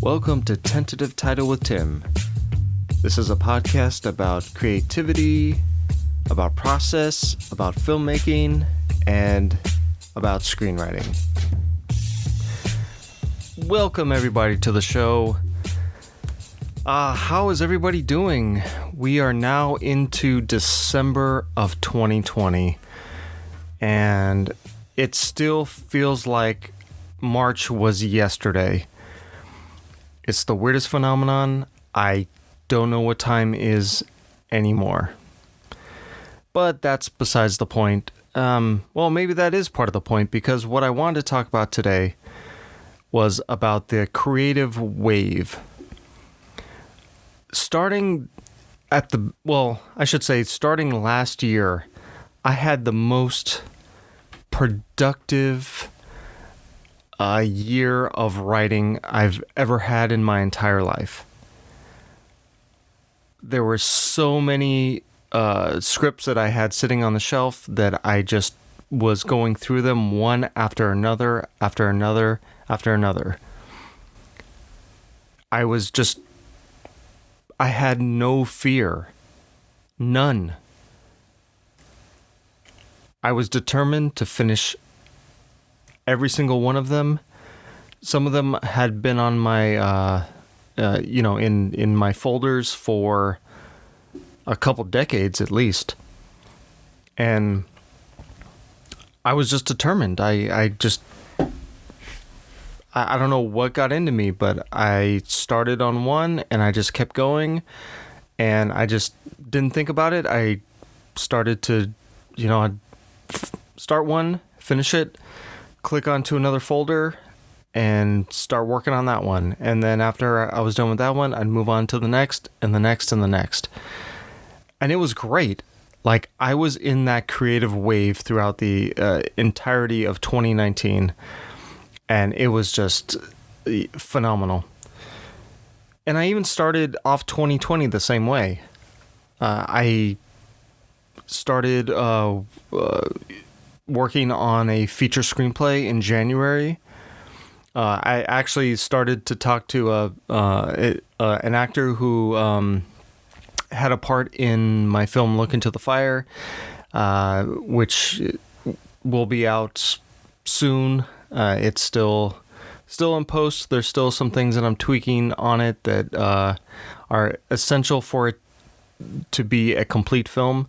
Welcome to Tentative Title with Tim. This is a podcast about creativity, about process, about filmmaking, and about screenwriting. Welcome everybody to the show. How is everybody doing? We are now into December of 2020, and it still feels like March was yesterday. It's the weirdest phenomenon. I don't know what time is anymore. But that's besides the point. Well, maybe that is part of the point, because what I wanted to talk about today was about the creative wave. Starting last year, I had the most productive year of writing I've ever had in my entire life. There were so many scripts that I had sitting on the shelf that I just was going through them one after another, after another, after another. I had no fear. None. I was determined to finish every single one of them. Some of them had been on my, in my folders for a couple decades at least. And I was just determined. I don't know what got into me, but I started on one and I just kept going, and I just didn't think about it. I started to, I'd start one, finish it, click onto another folder, and start working on that one. And then after I was done with that one, I'd move on to the next and the next and the next. And it was great. Like, I was in that creative wave throughout the entirety of 2019. And it was just phenomenal. And I even started off 2020 the same way. I started working on a feature screenplay in January. I actually started to talk to an actor who had a part in my film Look Into the Fire, which will be out soon. It's still in post. There's still some things that I'm tweaking on it that are essential for it to be a complete film,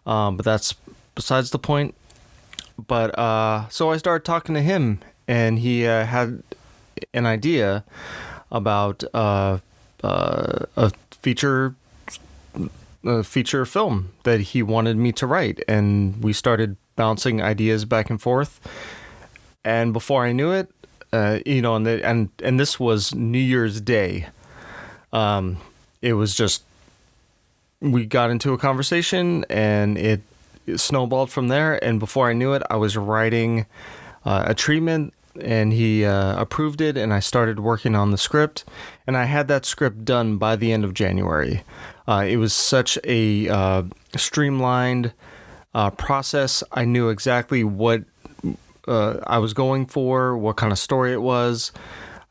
but that's besides the point. But so I started talking to him, and he had an idea about a feature film that he wanted me to write, and we started bouncing ideas back and forth. And before I knew it, and this was New Year's Day. It was just, we got into a conversation, and it snowballed from there. And before I knew it, I was writing a treatment, and he approved it, and I started working on the script. And I had that script done by the end of January. It was such a streamlined process. I knew exactly what I was going for, what kind of story it was.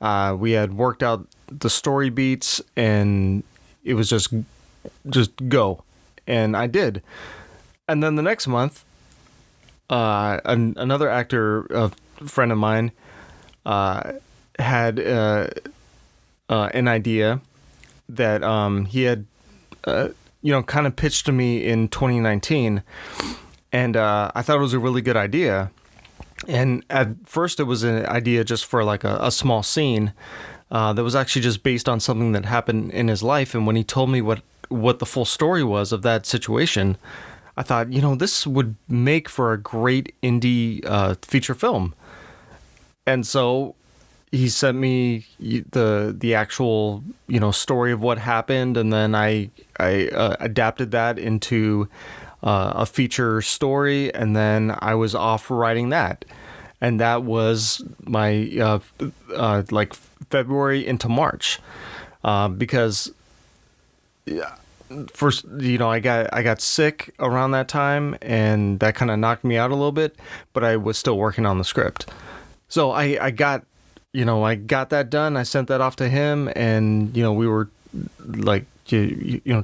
We had worked out the story beats, and it was just go. And I did. And then the next month, another actor, a friend of mine, had an idea that he had, kind of pitched to me in 2019. And I thought it was a really good idea. And at first it was an idea just for like a small scene that was actually just based on something that happened in his life. And when he told me what the full story was of that situation, I thought, this would make for a great indie feature film. And so he sent me the actual, story of what happened. And then I adapted that into a feature story, and then I was off writing that. And that was my February into March, because first, I got sick around that time, and that kind of knocked me out a little bit, but I was still working on the script. So I got I got that done. I sent that off to him, and we were like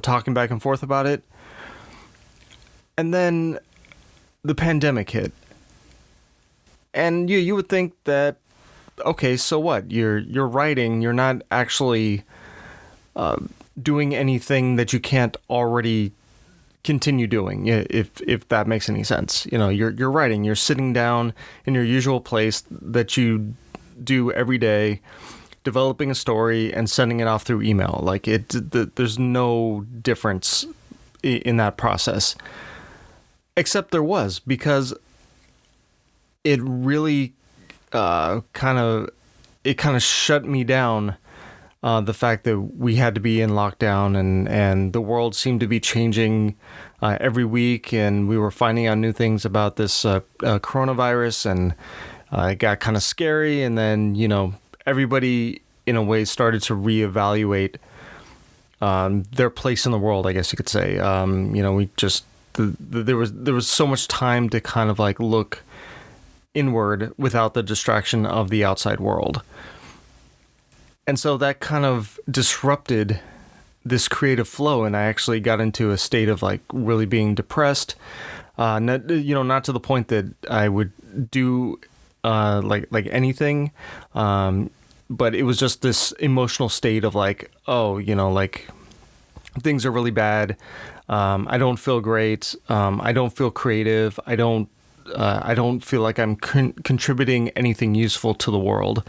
talking back and forth about it. And then the pandemic hit. And you would think that, okay, so what? You're writing, you're not actually doing anything that you can't already continue doing, if that makes any sense. You're writing, you're sitting down in your usual place that you do every day, developing a story and sending it off through email. Like there's no difference in that process. Except there was, because it really kind of shut me down. The fact that we had to be in lockdown, and the world seemed to be changing every week, and we were finding out new things about this coronavirus, and it got kind of scary. And then everybody in a way started to reevaluate their place in the world, I guess you could say. We just there was so much time to kind of like look inward without the distraction of the outside world. And so that kind of disrupted this creative flow, and I actually got into a state of like really being depressed. Not to the point that I would do like anything, but it was just this emotional state of like, like things are really bad. I don't feel great. I don't feel creative. I don't feel like I'm contributing anything useful to the world.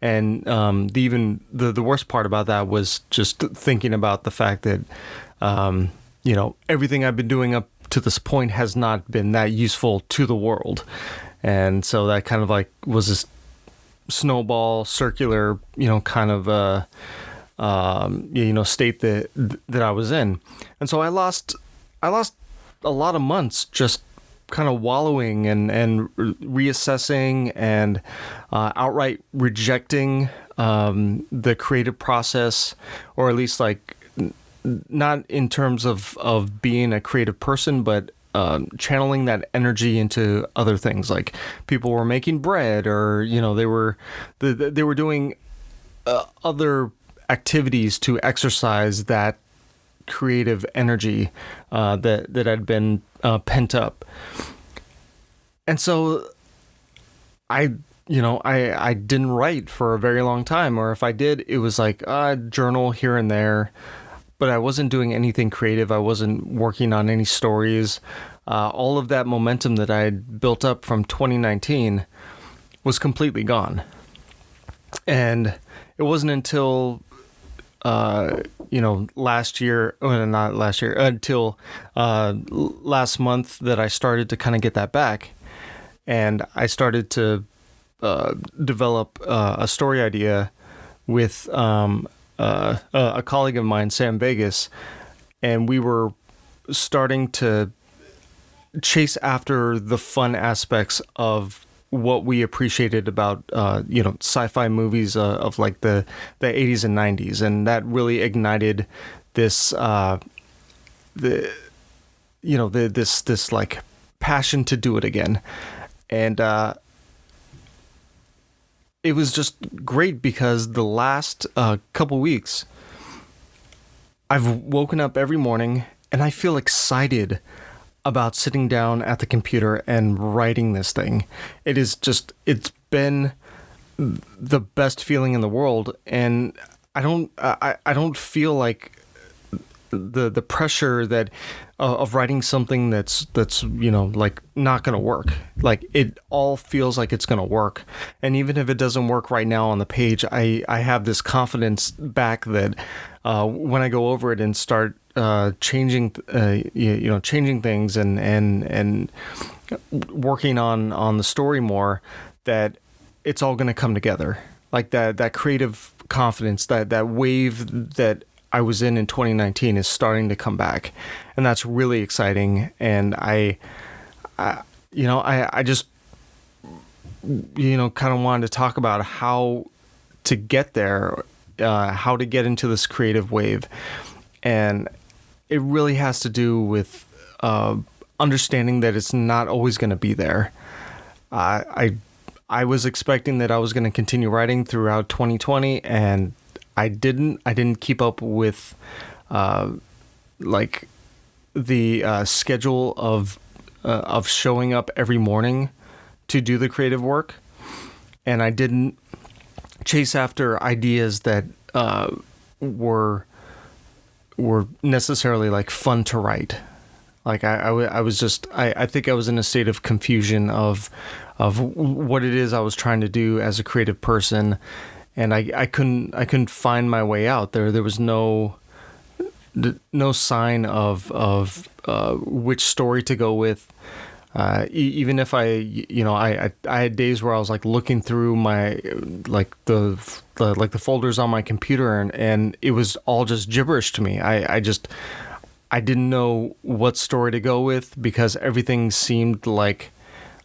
And the worst part about that was just thinking about the fact that, everything I've been doing up to this point has not been that useful to the world. And so that kind of like was this snowball circular, kind of, state that I was in. And so I lost a lot of months just kind of wallowing and reassessing and outright rejecting the creative process, or at least like not in terms of being a creative person, but channeling that energy into other things. Like people were making bread, or they were doing other activities to exercise that creative energy that had been pent up. And so I didn't write for a very long time, or if I did, it was like a journal here and there, but I wasn't doing anything creative. I wasn't working on any stories. All of that momentum that I had built up from 2019 was completely gone. And it wasn't until last month that I started to kind of get that back. And I started to develop a story idea with a colleague of mine, Sam Vegas, and we were starting to chase after the fun aspects of what we appreciated about sci-fi movies of like the 80s and 90s, and that really ignited this this like passion to do it again. And it was just great because the last couple weeks I've woken up every morning and I feel excited about sitting down at the computer and writing this thing. It's been the best feeling in the world, and I don't feel like the pressure that of writing something that's like not gonna work. Like it all feels like it's gonna work, and even if it doesn't work right now on the page, I have this confidence back that when I go over it and start changing things and working on the story more, that it's all going to come together. Like that creative confidence, that wave that I was in 2019 is starting to come back, and that's really exciting. And I just kind of wanted to talk about how to get there, how to get into this creative wave. And it really has to do with understanding that it's not always going to be there. I I was expecting that I was going to continue writing throughout 2020, and I didn't. I didn't keep up with like the schedule of showing up every morning to do the creative work, and I didn't chase after ideas that were necessarily like fun to write. Like I was just I think I was in a state of confusion of what it is I was trying to do as a creative person, and I couldn't find my way out. There was no sign of which story to go with. Even if I had days where I was like looking through my like the folders on my computer, and it was all just gibberish to me. I didn't know what story to go with because everything seemed like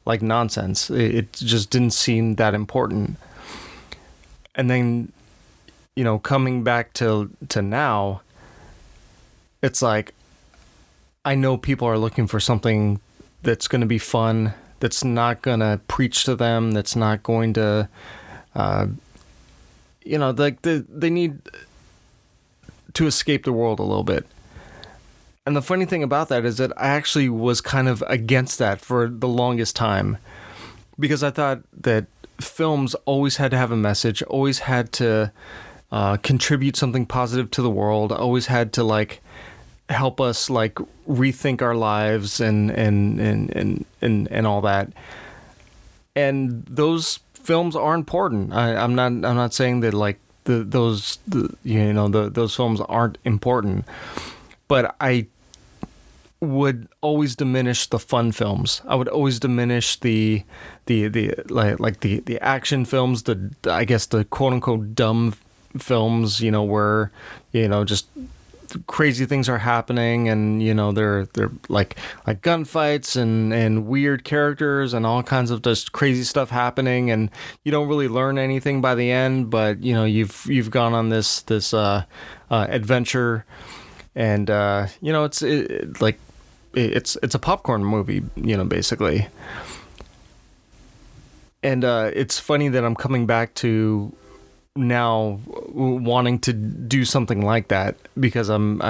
nonsense. It just didn't seem that important. And then, coming back to now, it's like I know people are looking for something that's going to be fun, that's not going to preach to them, that's not going to, they need to escape the world a little bit. And the funny thing about that is that I actually was kind of against that for the longest time, because I thought that films always had to have a message, always had to contribute something positive to the world, always had to like help us like rethink our lives and all that. And those films are important. I'm not saying that like those films aren't important, but I would always diminish the fun films. I would always diminish the action films, I guess the quote unquote dumb films, where just crazy things are happening, and they're like gunfights and weird characters and all kinds of just crazy stuff happening, and you don't really learn anything by the end, but you've gone on this adventure, and it's a popcorn movie, basically. And it's funny that I'm coming back to now wanting to do something like that, because I'm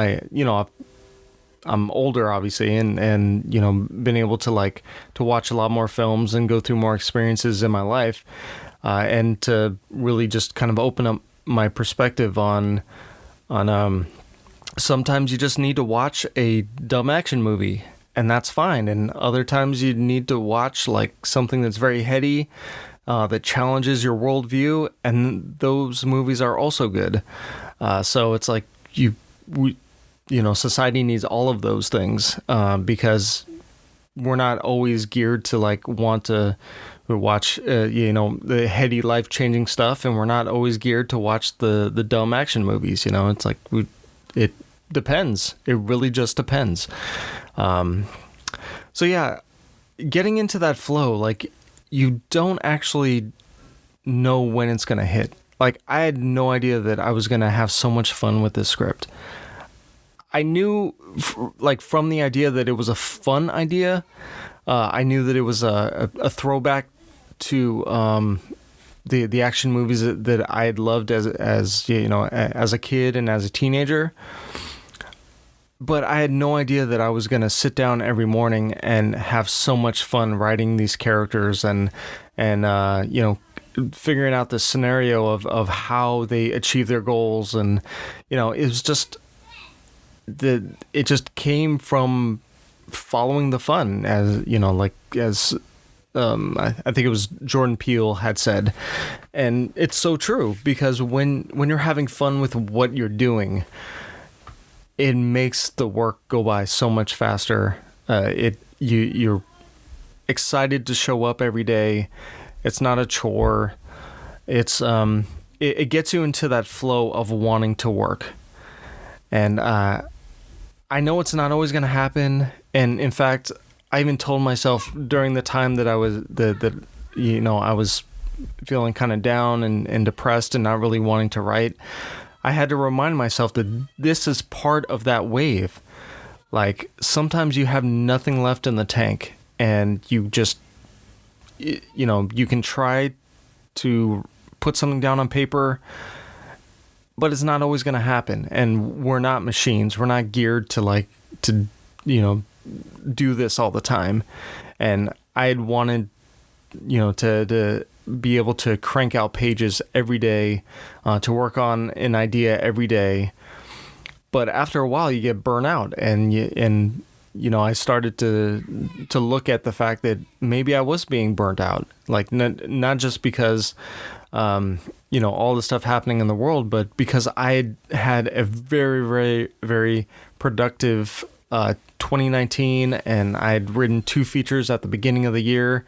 older, obviously, and been able to watch a lot more films and go through more experiences in my life, and to really just kind of open up my perspective on sometimes you just need to watch a dumb action movie, and that's fine, and other times you need to watch like something that's very heady, that challenges your worldview, and those movies are also good. So it's like society needs all of those things, because we're not always geared to like want to watch the heady, life-changing stuff, and we're not always geared to watch the dumb action movies. It's like it depends. It really just depends. So yeah, getting into that flow, like, you don't actually know when it's going to hit. Like, I had no idea that I was going to have so much fun with this script. I knew, from the idea that it was a fun idea, I knew that it was a throwback to the action movies that I had loved as a kid and as a teenager. But I had no idea that I was going to sit down every morning and have so much fun writing these characters and figuring out the scenario of how they achieve their goals. And, it was just it just came from following the fun, as, I think it was Jordan Peele had said. And it's so true, because when you're having fun with what you're doing, it makes the work go by so much faster. You're excited to show up every day. It's not a chore. It's it gets you into that flow of wanting to work. And I know it's not always going to happen. And in fact, I even told myself during the time that I was I was feeling kind of down and depressed and not really wanting to write, I had to remind myself that this is part of that wave. Like, sometimes you have nothing left in the tank, and you just, you can try to put something down on paper, but it's not always going to happen. And we're not machines. We're not geared to do this all the time. And I had wanted, to be able to crank out pages every day, to work on an idea every day. But after a while, you get burnt out, and I started to look at the fact that maybe I was being burnt out, like not just because, all the stuff happening in the world, but because I had a very, very, very productive 2019, and I had written 2 features at the beginning of the year.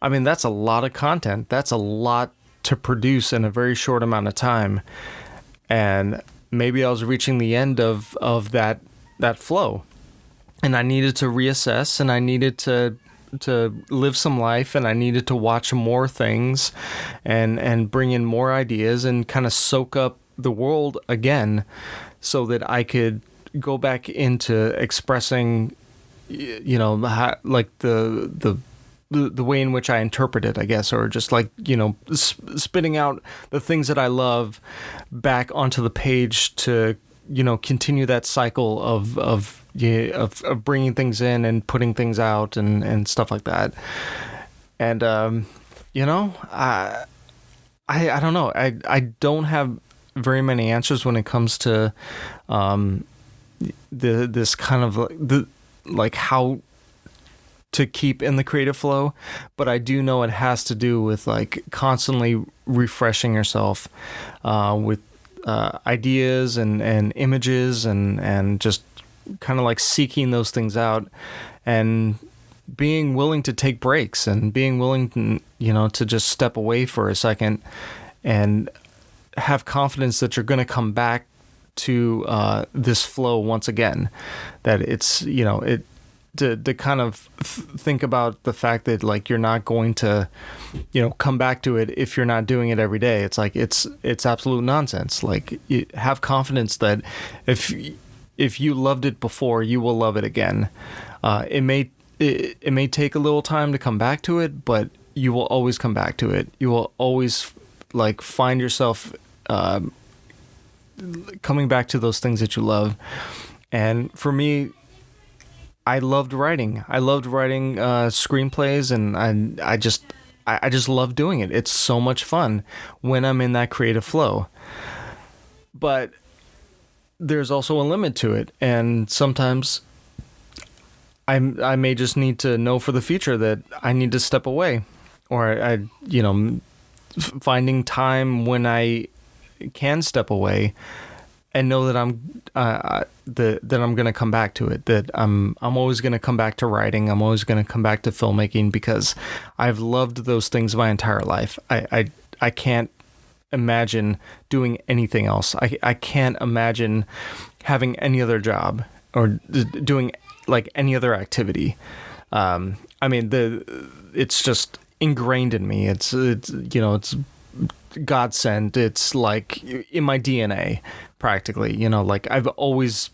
I mean, that's a lot of content. That's a lot to produce in a very short amount of time. And maybe I was reaching the end of that flow. And I needed to reassess, and I needed to live some life, and I needed to watch more things and bring in more ideas and kind of soak up the world again, so that I could go back into expressing, like the way in which I interpret it, I guess, or just like, spitting out the things that I love back onto the page to, continue that cycle of bringing things in and putting things out and stuff like that. And, I don't know. I don't have very many answers when it comes to, this kind of like how to keep in the creative flow, but I do know it has to do with like constantly refreshing yourself with ideas and images and just kind of like seeking those things out and being willing to take breaks and being willing to, to just step away for a second and have confidence that you're going to come back to this flow once again, that it's, to kind of think about the fact that like you're not going to, come back to it if you're not doing it every day. It's like it's absolute nonsense. Like, you have confidence that if you loved it before, you will love it again. It may take a little time to come back to it, but you will always come back to it. You will always like find yourself coming back to those things that you love. And for me, I loved writing. I loved writing screenplays, and I just love doing it. It's so much fun when I'm in that creative flow. But there's also a limit to it, and sometimes I may just need to know for the future that I need to step away, or finding time when I can step away and know that that I'm going to come back to it, that I'm always going to come back to writing. I'm always going to come back to filmmaking because I've loved those things my entire life. I can't imagine doing anything else. I can't imagine having any other job or doing like any other activity. It's just ingrained in me. It's godsend. It's like in my DNA practically, like I've always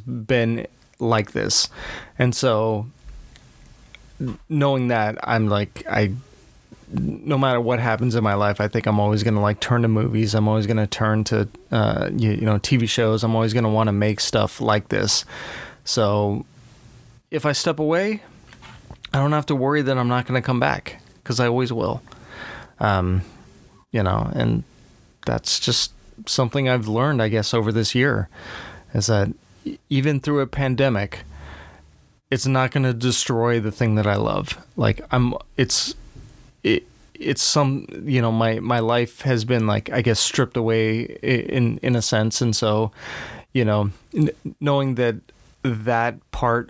been like this. And so knowing that, I'm like, no matter what happens in my life, I think I'm always going to like turn to movies. I'm always going to turn to, TV shows. I'm always going to want to make stuff like this. So if I step away, I don't have to worry that I'm not going to come back, because I always will. And that's just something I've learned, I guess, over this year, is that even through a pandemic, it's not going to destroy the thing that I love. Like it's some, my life has been like, I guess, stripped away in a sense. And so, knowing that part,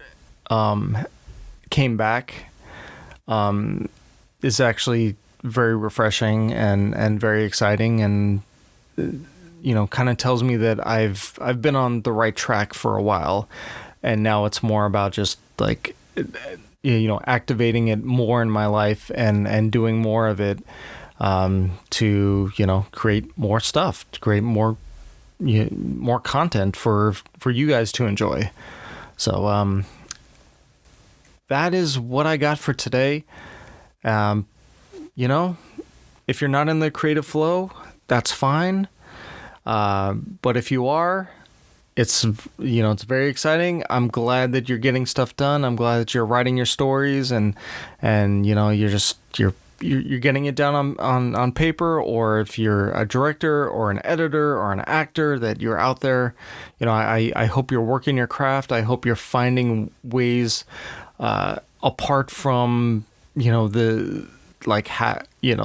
came back, is actually very refreshing and very exciting, and kind of tells me that I've been on the right track for a while, and now it's more about just like activating it more in my life and doing more of it, to create more stuff, to create more content for you guys to enjoy. So that is what I got for today. You know, if you're not in the creative flow, that's fine. But if you are, it's very exciting. I'm glad that you're getting stuff done. I'm glad that you're writing your stories and you're getting it down on paper, or if you're a director or an editor or an actor, that you're out there. I hope you're working your craft. I hope you're finding ways apart from the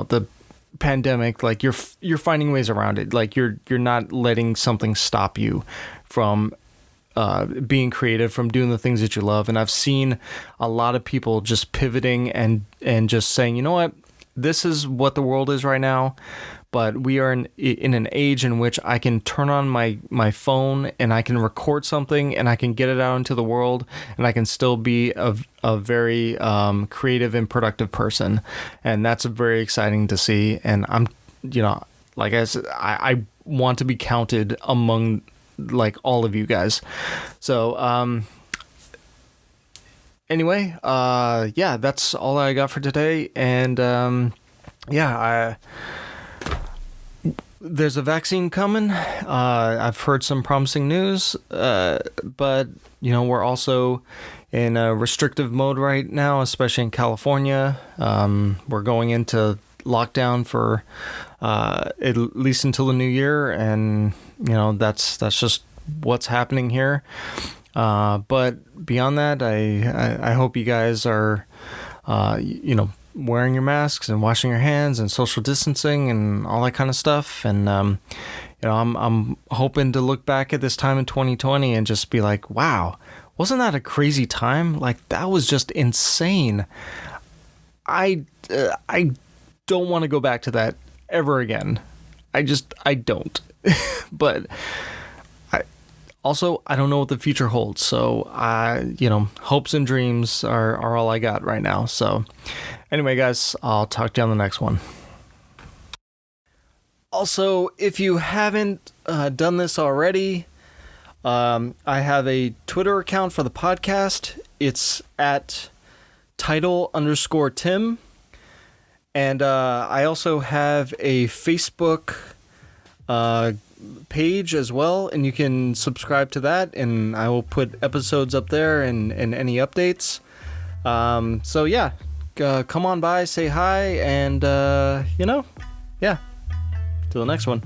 the pandemic. Like you're finding ways around it. Like you're not letting something stop you from being creative, from doing the things that you love. And I've seen a lot of people just pivoting and just saying, you know what, this is what the world is right now, but we are in an age in which I can turn on my phone and I can record something and I can get it out into the world, and I can still be a very creative and productive person. And that's very exciting to see. And I'm, like I said, I want to be counted among like all of you guys. So, anyway, that's all I got for today. And, there's a vaccine coming. I've heard some promising news, but we're also in a restrictive mode right now, especially in California. We're going into lockdown for at least until the new year, and that's just what's happening here. But beyond that, I hope you guys are wearing your masks and washing your hands and social distancing and all that kind of stuff. And I'm hoping to look back at this time in 2020 and just be like, wow, wasn't that a crazy time? Like, that was just insane. I don't want to go back to that ever again. I don't. But I don't know what the future holds. So hopes and dreams are all I got right now. So anyway, guys, I'll talk to you on the next one. Also, if you haven't done this already, I have a Twitter account for the podcast. It's at title_Tim. And I also have a Facebook page as well, and you can subscribe to that, and I will put episodes up there and any updates. So yeah, come on by, say hi, and till the next one.